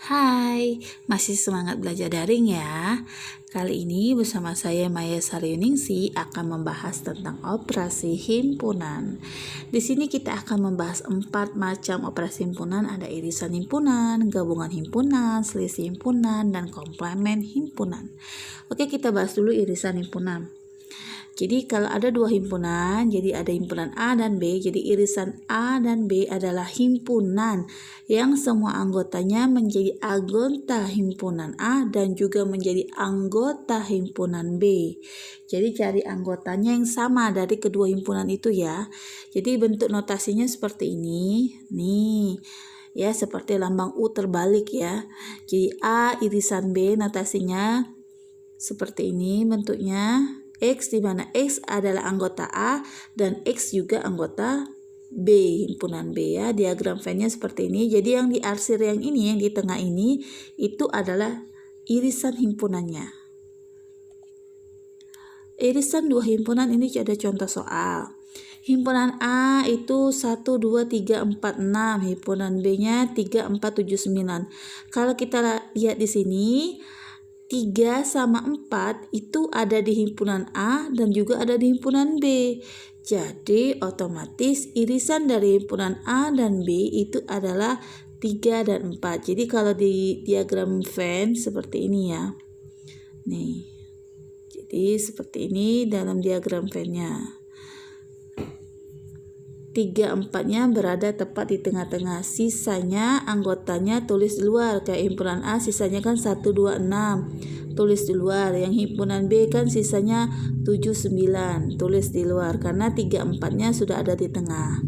Hai, masih semangat belajar daring ya? Kali ini bersama saya Maya Saryuningsi akan membahas tentang operasi himpunan. Di sini kita akan membahas 4 macam operasi himpunan, ada irisan himpunan, gabungan himpunan, selisih himpunan, dan komplement himpunan. Oke, kita bahas dulu irisan himpunan. Jadi kalau ada 2 himpunan, jadi ada himpunan A dan B, jadi irisan A dan B adalah himpunan yang semua anggotanya menjadi anggota himpunan A dan juga menjadi anggota himpunan B. Jadi cari anggotanya yang sama dari kedua himpunan itu ya. Jadi bentuk notasinya seperti ini. Nih, ya seperti lambang U terbalik ya. Jadi A irisan B notasinya seperti ini bentuknya. X di mana X adalah anggota A dan X juga anggota B, himpunan B ya. Diagram Venn-nya seperti ini. Jadi yang diarsir yang ini, yang di tengah ini, itu adalah irisan himpunannya. Irisan dua himpunan ini ada contoh soal. Himpunan A itu 1, 2, 3, 4, 6. Himpunan B-nya 3, 4, 7, 9. Kalau kita lihat di sini, 3 sama 4 itu ada di himpunan A dan juga ada di himpunan B. Jadi otomatis irisan dari himpunan A dan B itu adalah 3 dan 4. Jadi kalau di diagram Venn seperti ini ya. Nih. Jadi seperti ini dalam diagram Venn-nya. 3-4-nya berada tepat di tengah-tengah. Sisanya anggotanya tulis di luar. Kayak himpunan A sisanya kan 1, 2, 6. Tulis di luar. Yang himpunan B kan sisanya 7, 9. Tulis di luar. Karena 3-4-nya sudah ada di tengah.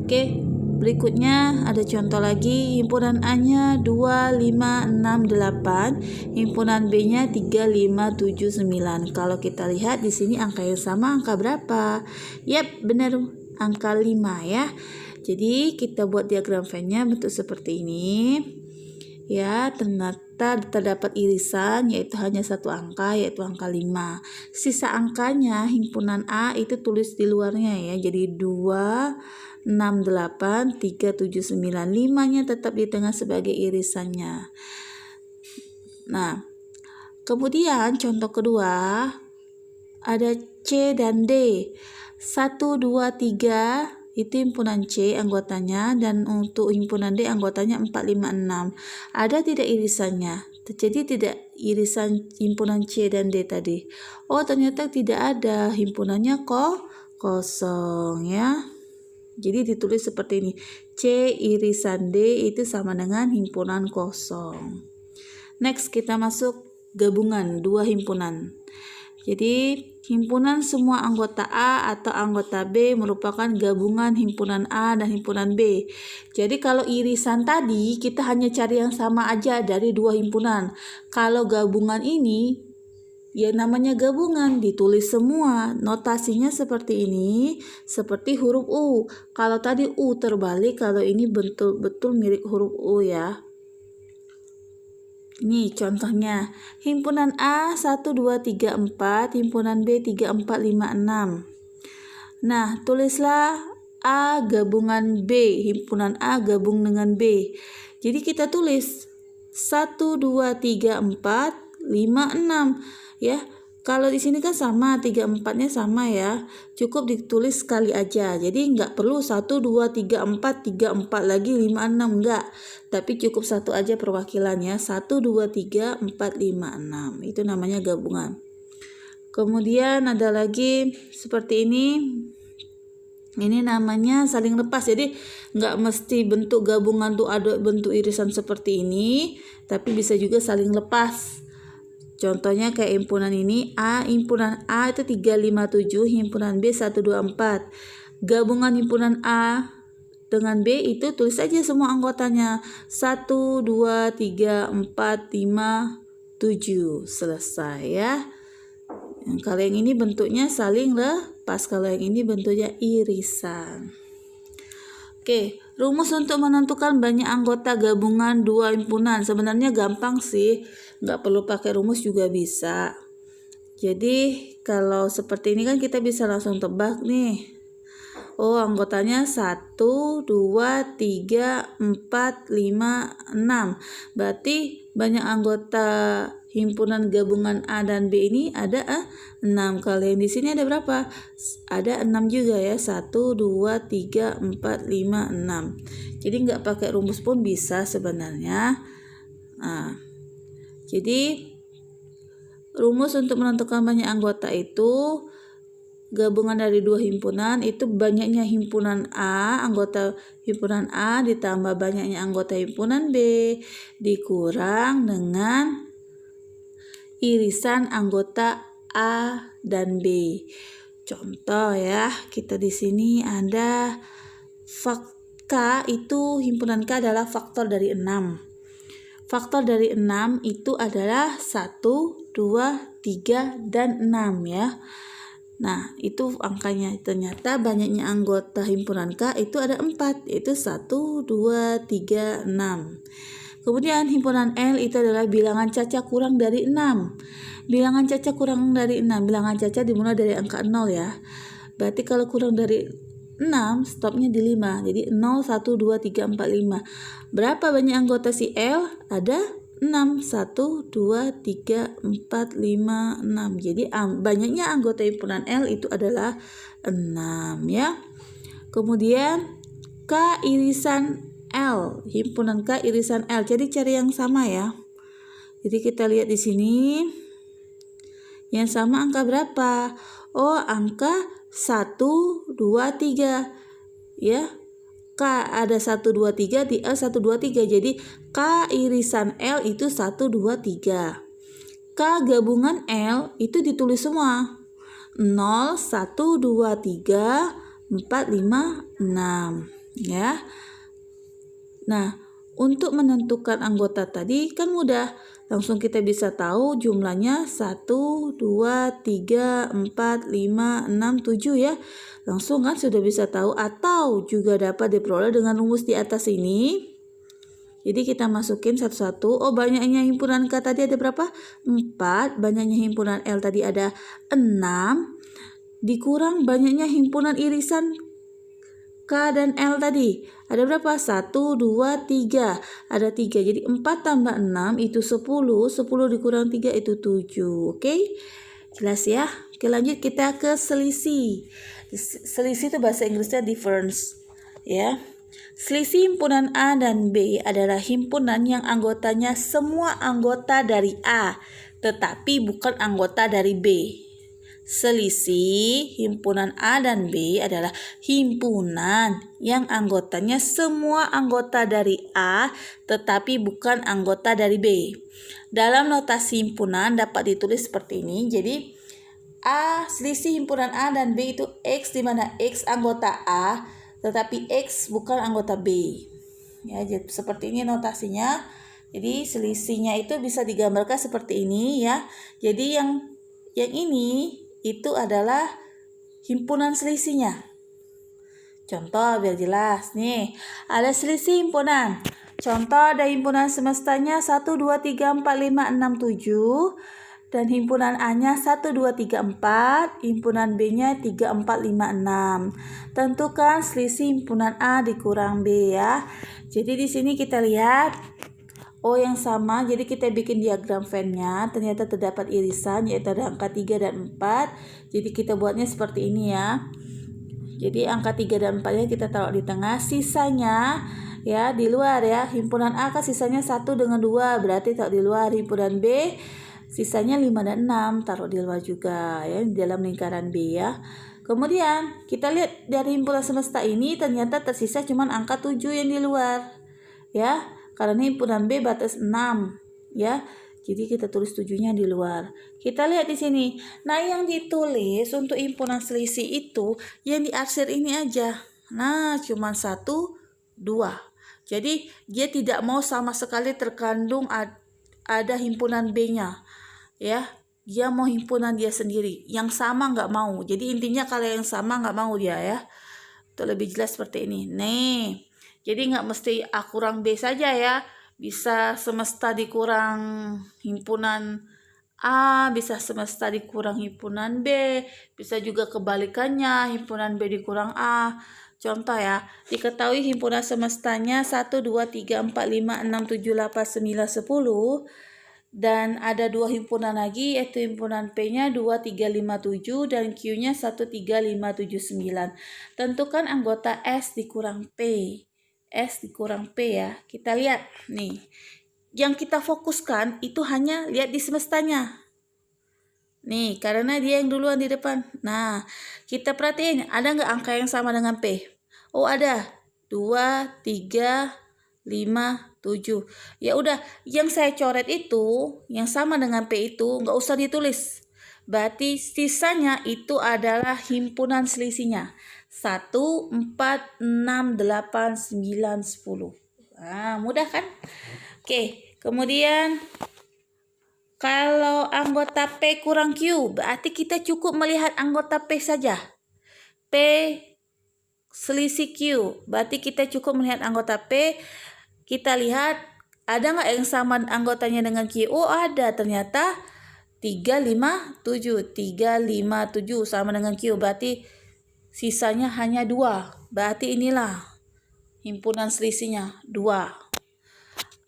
Oke, berikutnya ada contoh lagi. Himpunan A-nya 2, 5, 6, 8. Himpunan B-nya 3, 5, 7, 9. Kalau kita lihat di sini angka yang sama, angka berapa? Yap, benar. Angka 5 ya. Jadi kita buat diagram Venn-nya bentuk seperti ini. Ya, ternyata terdapat irisan yaitu hanya satu angka yaitu angka 5. Sisa angkanya himpunan A itu tulis di luarnya ya. Jadi 2, 6, 8, 3, 7, 9. 5-nya tetap di tengah sebagai irisannya. Nah, kemudian contoh kedua ada C dan D. 1, 2, 3 itu himpunan C anggotanya dan untuk himpunan D anggotanya 4, 5, 6. Ada tidak irisannya? Jadi tidak irisan himpunan C dan D tadi. Oh, ternyata tidak ada, himpunannya kosong ya. Jadi ditulis seperti ini. C irisan D itu sama dengan himpunan kosong. Next kita masuk gabungan dua himpunan. Jadi himpunan semua anggota A atau anggota B merupakan gabungan himpunan A dan himpunan B. Jadi kalau irisan tadi kita hanya cari yang sama aja dari dua himpunan. Kalau gabungan ini ya namanya gabungan, ditulis semua. Notasinya seperti ini, seperti huruf U. Kalau tadi U terbalik, kalau ini betul-betul mirip huruf U ya. Nih contohnya, himpunan A 1, 2, 3, 4, himpunan B 3, 4, 5, 6. Nah, tulislah A gabungan B, himpunan A gabung dengan B. Jadi kita tulis 1, 2, 3, 4, 5, 6 ya. Kalau di sini kan sama, 3, 4-nya sama ya. Cukup ditulis sekali aja. Jadi nggak perlu 1, 2, 3, 4, 3, 4 lagi, 5, 6. Nggak. Tapi cukup satu aja perwakilannya. 1, 2, 3, 4, 5, 6. Itu namanya gabungan. Kemudian ada lagi seperti ini. Ini namanya saling lepas. Jadi nggak mesti bentuk gabungan tuh ada bentuk irisan seperti ini. Tapi bisa juga saling lepas. Contohnya kayak himpunan ini A, himpunan A itu 3, 5, 7, himpunan B 1, 2, 4. Gabungan himpunan A dengan B itu tulis aja semua anggotanya 1, 2, 3, 4, 5, 7. Selesai ya. Kalau yang ini bentuknya saling lepas, kalau yang ini bentuknya irisan. Oke, rumus untuk menentukan banyak anggota gabungan dua himpunan. Sebenarnya gampang sih, nggak perlu pakai rumus juga bisa. Jadi kalau seperti ini kan kita bisa langsung tebak nih. Oh, anggotanya 1, 2, 3, 4, 5, 6. Berarti banyak anggota himpunan gabungan A dan B ini ada 6. Kalau yang di sini ada berapa? Ada 6 juga ya. 1, 2, 3, 4, 5, 6. Jadi nggak pakai rumus pun bisa sebenarnya. Nah, jadi rumus untuk menentukan banyak anggota itu gabungan dari dua himpunan itu banyaknya himpunan A, anggota himpunan A ditambah banyaknya anggota himpunan B dikurang dengan irisan anggota A dan B. Contoh ya, kita di sini ada K itu himpunan K adalah faktor dari 6. Faktor dari 6 itu adalah 1, 2, 3, dan 6 ya. Nah, itu angkanya. Ternyata banyaknya anggota himpunan K itu ada 4, yaitu 1, 2, 3, 6. Kemudian himpunan L itu adalah bilangan caca kurang dari 6. Bilangan caca kurang dari 6. Bilangan caca dimulai dari angka 0 ya. Berarti kalau kurang dari 6, stopnya di 5. Jadi 0, 1, 2, 3, 4, 5. Berapa banyak anggota si L? Ada 6, 1, 2, 3, 4, 5, 6. Jadi banyaknya anggota himpunan L itu adalah 6 ya. Kemudian K irisan L, himpunan K irisan L. Jadi cari yang sama ya. Jadi kita lihat di sini. Yang sama angka berapa? Oh, angka 1, 2, 3. Ya. K ada 1, 2, 3, di L 1, 2, 3. Jadi K irisan L itu 1, 2, 3. K gabungan L itu ditulis semua. 0, 1, 2, 3, 4, 5, 6. Ya. Nah, untuk menentukan anggota tadi kan mudah. Langsung kita bisa tahu jumlahnya 1, 2, 3, 4, 5, 6, 7 ya. Langsung kan sudah bisa tahu, atau juga dapat diperoleh dengan rumus di atas ini. Jadi kita masukin satu-satu. Oh, banyaknya himpunan K tadi ada berapa? 4. Banyaknya himpunan L tadi ada 6. Dikurang banyaknya himpunan irisan K dan L tadi. Ada berapa? 1, 2, 3. Ada 3. Jadi 4 tambah 6 itu 10. 10 dikurang 3 itu 7. Oke? Jelas ya? Oke, lanjut kita ke selisih. Selisih itu bahasa Inggrisnya difference. Ya. Selisih himpunan A dan B adalah himpunan yang anggotanya semua anggota dari A, tetapi bukan anggota dari B. Selisih himpunan A dan B adalah himpunan yang anggotanya semua anggota dari A tetapi bukan anggota dari B. Dalam notasi himpunan dapat ditulis seperti ini. Jadi selisih himpunan A dan B itu X, di mana X anggota A tetapi X bukan anggota B. Ya, jadi seperti ini notasinya. Jadi selisihnya itu bisa digambarkan seperti ini ya. Jadi yang ini itu adalah himpunan selisihnya. Contoh biar jelas nih, ada selisih himpunan. Contoh ada himpunan semestanya 1, 2, 3, 4, 5, 6, 7. Dan himpunan A-nya 1, 2, 3, 4. Himpunan B-nya 3, 4, 5, 6. Tentukan selisih himpunan A dikurang B ya. Jadi di sini kita lihat yang sama, jadi kita bikin diagram Venn-nya. Ternyata terdapat irisan, yaitu ada angka 3 dan 4. Jadi kita buatnya seperti ini ya. Jadi angka 3 dan 4-nya kita taruh di tengah, sisanya ya di luar ya. Himpunan A kan sisanya 1 dengan 2, berarti taruh di luar. Himpunan B sisanya 5 dan 6, taruh di luar juga ya, di dalam lingkaran B ya. Kemudian kita lihat dari himpunan semesta ini ternyata tersisa cuma angka 7 yang di luar ya. Karena himpunan B batas 6 ya. Jadi kita tulis 7-nya di luar. Kita lihat di sini. Nah, yang ditulis untuk himpunan selisih itu yang diarsir ini aja. Nah, cuma 1, 2. Jadi dia tidak mau sama sekali terkandung ada himpunan B-nya. Ya, dia mau himpunan dia sendiri. Yang sama nggak mau. Jadi intinya kalau yang sama nggak mau dia ya. Itu lebih jelas seperti ini. Nih. Jadi nggak mesti A kurang B saja ya. Bisa semesta dikurang himpunan A bisa semesta dikurang himpunan B, bisa juga kebalikannya, himpunan B dikurang A. Contoh ya, diketahui himpunan semestanya 1, 2, 3, 4, 5, 6, 7, 8, 9, 10. Dan ada dua himpunan lagi, yaitu himpunan P-nya 2, 3, 5, 7 dan Q-nya 1, 3, 5, 7, 9. Tentukan anggota S dikurang P. S dikurang P ya. Kita lihat nih. Yang kita fokuskan itu hanya lihat di semestanya. Nih, karena dia yang duluan di depan. Nah, kita perhatiin, ada nggak angka yang sama dengan P? Oh, ada. 2, 3, 5, 7. Ya udah, yang saya coret itu, yang sama dengan P itu, nggak usah ditulis. Berarti sisanya itu adalah himpunan selisihnya. 1, 4, 6, 8, 9, 10. Nah, mudah kan? Oke, kemudian kalau anggota P kurang Q, berarti kita cukup melihat anggota P saja. P selisih Q, berarti kita cukup melihat anggota P. Kita lihat, ada nggak yang sama anggotanya dengan Q? Oh, ada, ternyata 3, 5, 7. 3, 5, 7 sama dengan Q, berarti sisanya hanya 2. Berarti inilah himpunan selisihnya, 2.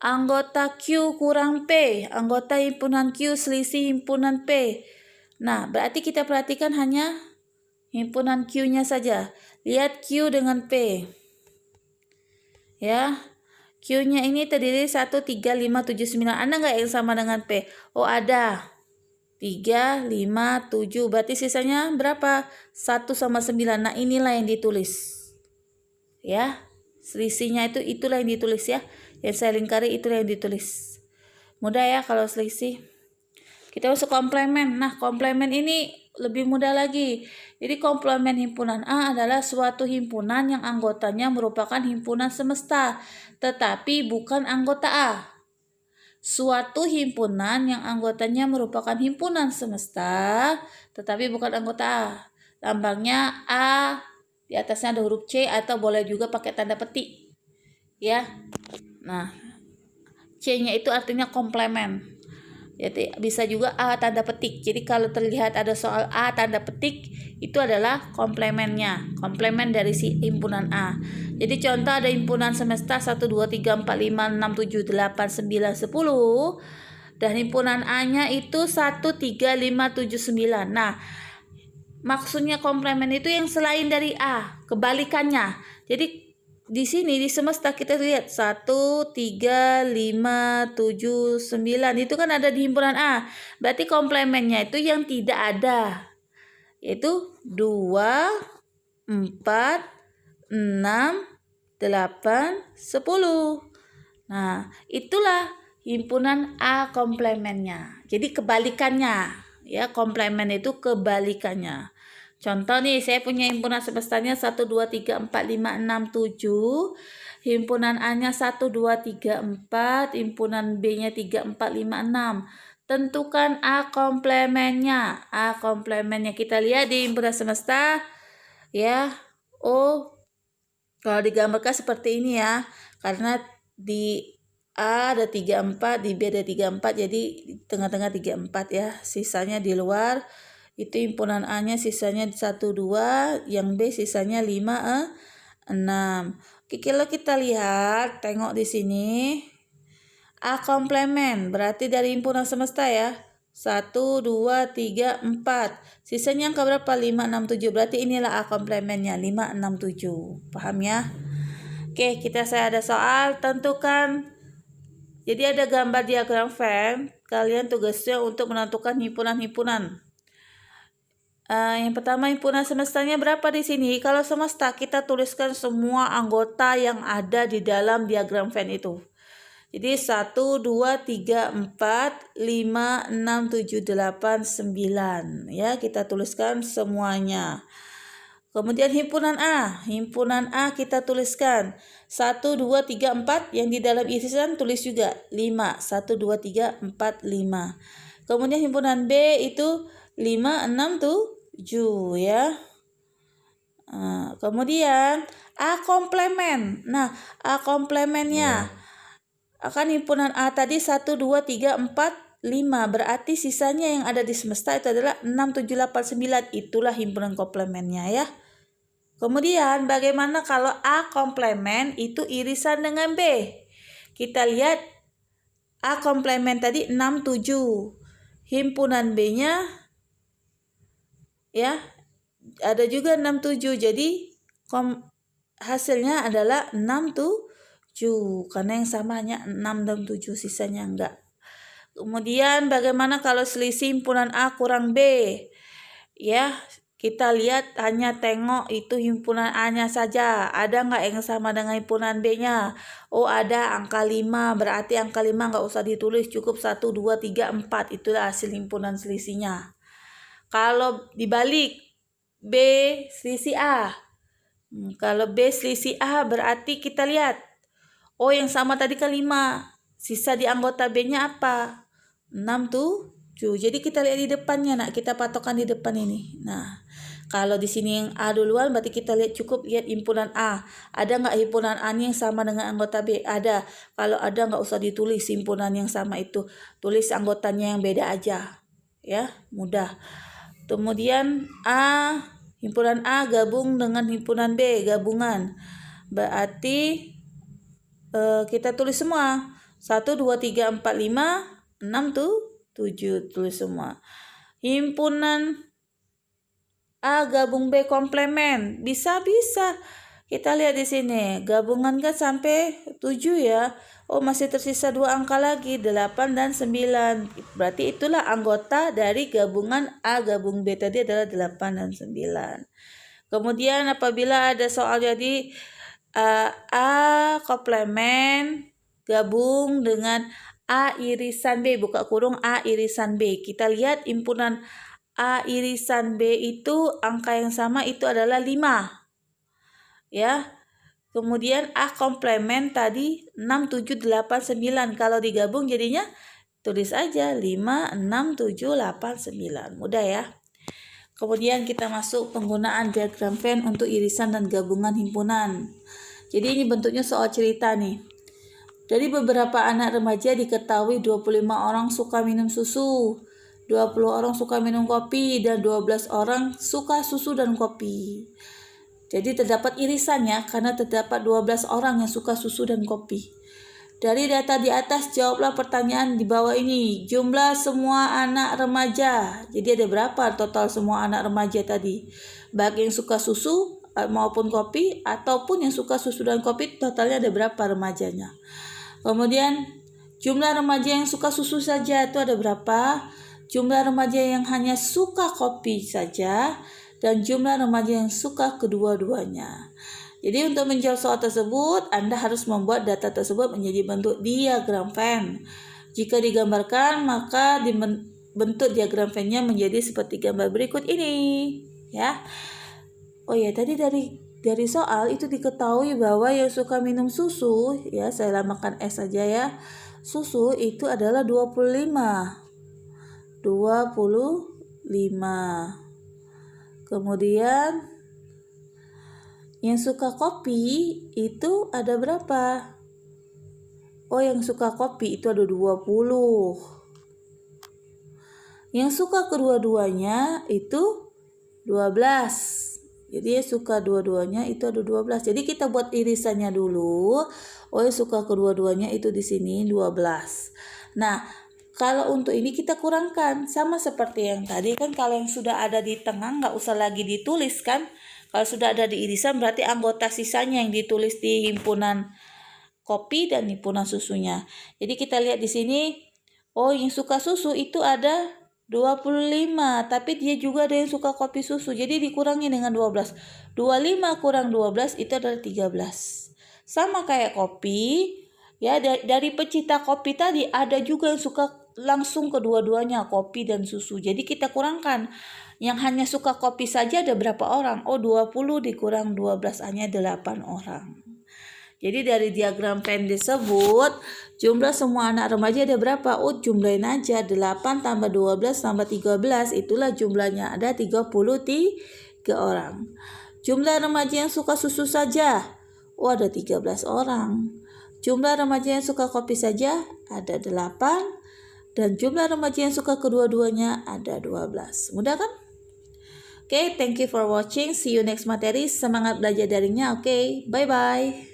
Anggota Q kurang P, anggota himpunan Q selisih himpunan P. Nah, berarti kita perhatikan hanya himpunan Q-nya saja. Lihat Q dengan P. Ya, Q-nya ini terdiri 1, 3, 5, 7, 9. Ada nggak yang sama dengan P? Oh, ada. 3, 5, 7. Berarti sisanya berapa? 1 sama 9. Nah, inilah yang ditulis. Ya, selisihnya itulah yang ditulis ya. Yang saya lingkari itulah yang ditulis. Mudah ya kalau selisih. Kita masuk komplemen. Nah, komplemen ini lebih mudah lagi. Jadi komplemen himpunan A adalah suatu himpunan yang anggotanya merupakan himpunan semesta, tetapi bukan anggota A. Suatu himpunan yang anggotanya merupakan himpunan semesta, tetapi bukan anggota A. Lambangnya A, di atasnya ada huruf C atau boleh juga pakai tanda petik. Ya. Nah, C-nya itu artinya komplemen. Jadi bisa juga A tanda petik. Jadi kalau terlihat ada soal A tanda petik, itu adalah komplemennya. Komplemen dari si himpunan A. Jadi contoh ada himpunan semesta 1, 2, 3, 4, 5, 6, 7, 8, 9, 10. Dan himpunan A-nya itu 1, 3, 5, 7, 9. Nah, maksudnya komplemen itu yang selain dari A, kebalikannya. Jadi di sini di semesta kita lihat 1, 3, 5, 7, 9 itu kan ada di himpunan A. Berarti komplemennya itu yang tidak ada. Yaitu 2, 4, 6, 8, 10. Nah, itulah himpunan A komplemennya. Jadi kebalikannya. Ya, komplemen itu kebalikannya. Contoh nih, saya punya himpunan semestanya 1, 2, 3, 4, 5, 6, 7. Himpunan A-nya 1, 2, 3, 4. Himpunan B-nya 3, 4, 5, 6. Tentukan A komplemennya. A komplemennya kita lihat di himpunan semesta. Ya, oh, kalau digambarkan seperti ini ya. Karena di A ada 3, 4, di B ada 3, 4. Jadi di tengah-tengah 3, 4 ya. Sisanya di luar. Itu himpunan A-nya sisanya 1, 2, yang B sisanya 5, 6. Oke, kalau kita lihat, tengok di sini. A komplemen, berarti dari himpunan semesta ya. 1, 2, 3, 4. Sisanya angka berapa? 5, 6, 7. Berarti inilah A komplemennya, 5, 6, 7. Paham ya? Oke, saya ada soal, tentukan. Jadi ada gambar diagram Venn. Kalian tugasnya untuk menentukan himpunan-himpunan. Yang pertama himpunan semestanya berapa di sini? Kalau semesta kita tuliskan semua anggota yang ada di dalam diagram Venn itu. Jadi 1, 2, 3, 4, 5, 6, 7, 8, 9. Ya, kita tuliskan semuanya. Kemudian himpunan A. Himpunan A kita tuliskan 1, 2, 3, 4. Yang di dalam irisan tulis juga 5. 1, 2, 3, 4, 5. Kemudian himpunan B itu 5, 6, 7 ya. Kemudian A komplemen. Nah, A komplemennya akan himpunan A tadi 1, 2, 3, 4, 5. Berarti sisanya yang ada di semesta itu adalah 6, 7, 8, 9. Itulah himpunan komplemennya ya. Kemudian bagaimana kalau A komplemen itu irisan dengan B? Kita lihat A komplemen tadi 6, 7. Himpunan B-nya ya ada juga 6, 7. Jadi hasilnya adalah 6, 7. Karena yang sama hanya 6 dan 7, sisanya enggak. Kemudian bagaimana kalau selisih himpunan A kurang B? Ya, kita lihat hanya tengok itu himpunan A-nya saja. Ada nggak yang sama dengan himpunan B-nya? Oh ada, angka 5. Berarti angka 5 nggak usah ditulis. Cukup 1, 2, 3, 4. Itulah hasil himpunan selisihnya. Kalau dibalik, B selisih A. Kalau B selisih A berarti kita lihat. Oh yang sama tadi kan 5. Sisa di anggota B-nya apa? 6, 7. Jadi kita lihat di depannya nak, kita patokan di depan ini. Nah, kalau di sini yang A duluan berarti kita lihat lihat himpunan A. Ada nggak himpunan A yang sama dengan anggota B? Ada. Kalau ada nggak usah ditulis himpunan yang sama itu. Tulis anggotanya yang beda aja. Ya, mudah. Kemudian himpunan A gabung dengan himpunan B, gabungan. Berarti kita tulis semua. 1, 2, 3, 4, 5, 6, 7. Tulis semua. Himpunan A gabung B komplemen. Bisa. Kita lihat di sini. Gabungan kan sampai 7 ya. Oh masih tersisa 2 angka lagi. 8 dan 9. Berarti itulah anggota dari gabungan A gabung B tadi adalah 8 dan 9. Kemudian apabila ada soal jadi A komplemen gabung dengan A irisan B, buka kurung A irisan B. Kita lihat himpunan A irisan B itu angka yang sama itu adalah 5. Ya. Kemudian A komplemen tadi 6, 7, 8, 9. Kalau digabung jadinya tulis aja 5, 6, 7, 8, 9. Mudah ya. Kemudian kita masuk penggunaan diagram Venn untuk irisan dan gabungan himpunan. Jadi ini bentuknya soal cerita nih. Dari beberapa anak remaja diketahui 25 orang suka minum susu, 20 orang suka minum kopi, dan 12 orang suka susu dan kopi. Jadi terdapat irisannya karena terdapat 12 orang yang suka susu dan kopi. Dari data di atas jawablah pertanyaan di bawah ini. Jumlah semua anak remaja. Jadi ada berapa total semua anak remaja tadi? Baik yang suka susu maupun kopi ataupun yang suka susu dan kopi, totalnya ada berapa remajanya? Kemudian jumlah remaja yang suka susu saja itu ada berapa? Jumlah remaja yang hanya suka kopi saja dan jumlah remaja yang suka kedua-duanya. Jadi untuk menjawab soal tersebut, Anda harus membuat data tersebut menjadi bentuk diagram Venn. Jika digambarkan, maka bentuk diagram Venn-nya menjadi seperti gambar berikut ini, ya. Oh ya, tadi dari soal itu diketahui bahwa yang suka minum susu, ya saya lamakan S saja ya. Susu itu adalah 25. Kemudian yang suka kopi itu ada berapa? Oh, yang suka kopi itu ada 20. Yang suka kedua-duanya itu 12. Jadi yang suka dua-duanya itu ada 12. Jadi kita buat irisannya dulu. Oh, yang suka kedua-duanya itu di sini 12. Nah, kalau untuk ini kita kurangkan. Sama seperti yang tadi kan, kalau yang sudah ada di tengah nggak usah lagi ditulis kan. Kalau sudah ada di irisan berarti anggota sisanya yang ditulis di himpunan kopi dan himpunan susunya. Jadi kita lihat di sini. Oh, yang suka susu itu ada 25, tapi dia juga ada yang suka kopi susu. Jadi dikurangi dengan 12. 25 kurang 12 itu adalah 13. Sama kayak kopi, ya dari pecinta kopi tadi ada juga yang suka langsung kedua-duanya, kopi dan susu. Jadi kita kurangkan. Yang hanya suka kopi saja ada berapa orang? Oh, 20 dikurang 12 hanya 8 orang. Jadi dari diagram Venn disebut jumlah semua anak remaja ada berapa? Oh, jumlahin aja 8 tambah 12 tambah 13, itulah jumlahnya, ada 33 orang. Jumlah remaja yang suka susu saja, oh ada 13 orang. Jumlah remaja yang suka kopi saja ada 8. dan jumlah remaja yang suka kedua-duanya ada 12. Mudah kan? Oke, thank you for watching. See you next materi. Semangat belajar daringnya. Oke, bye-bye.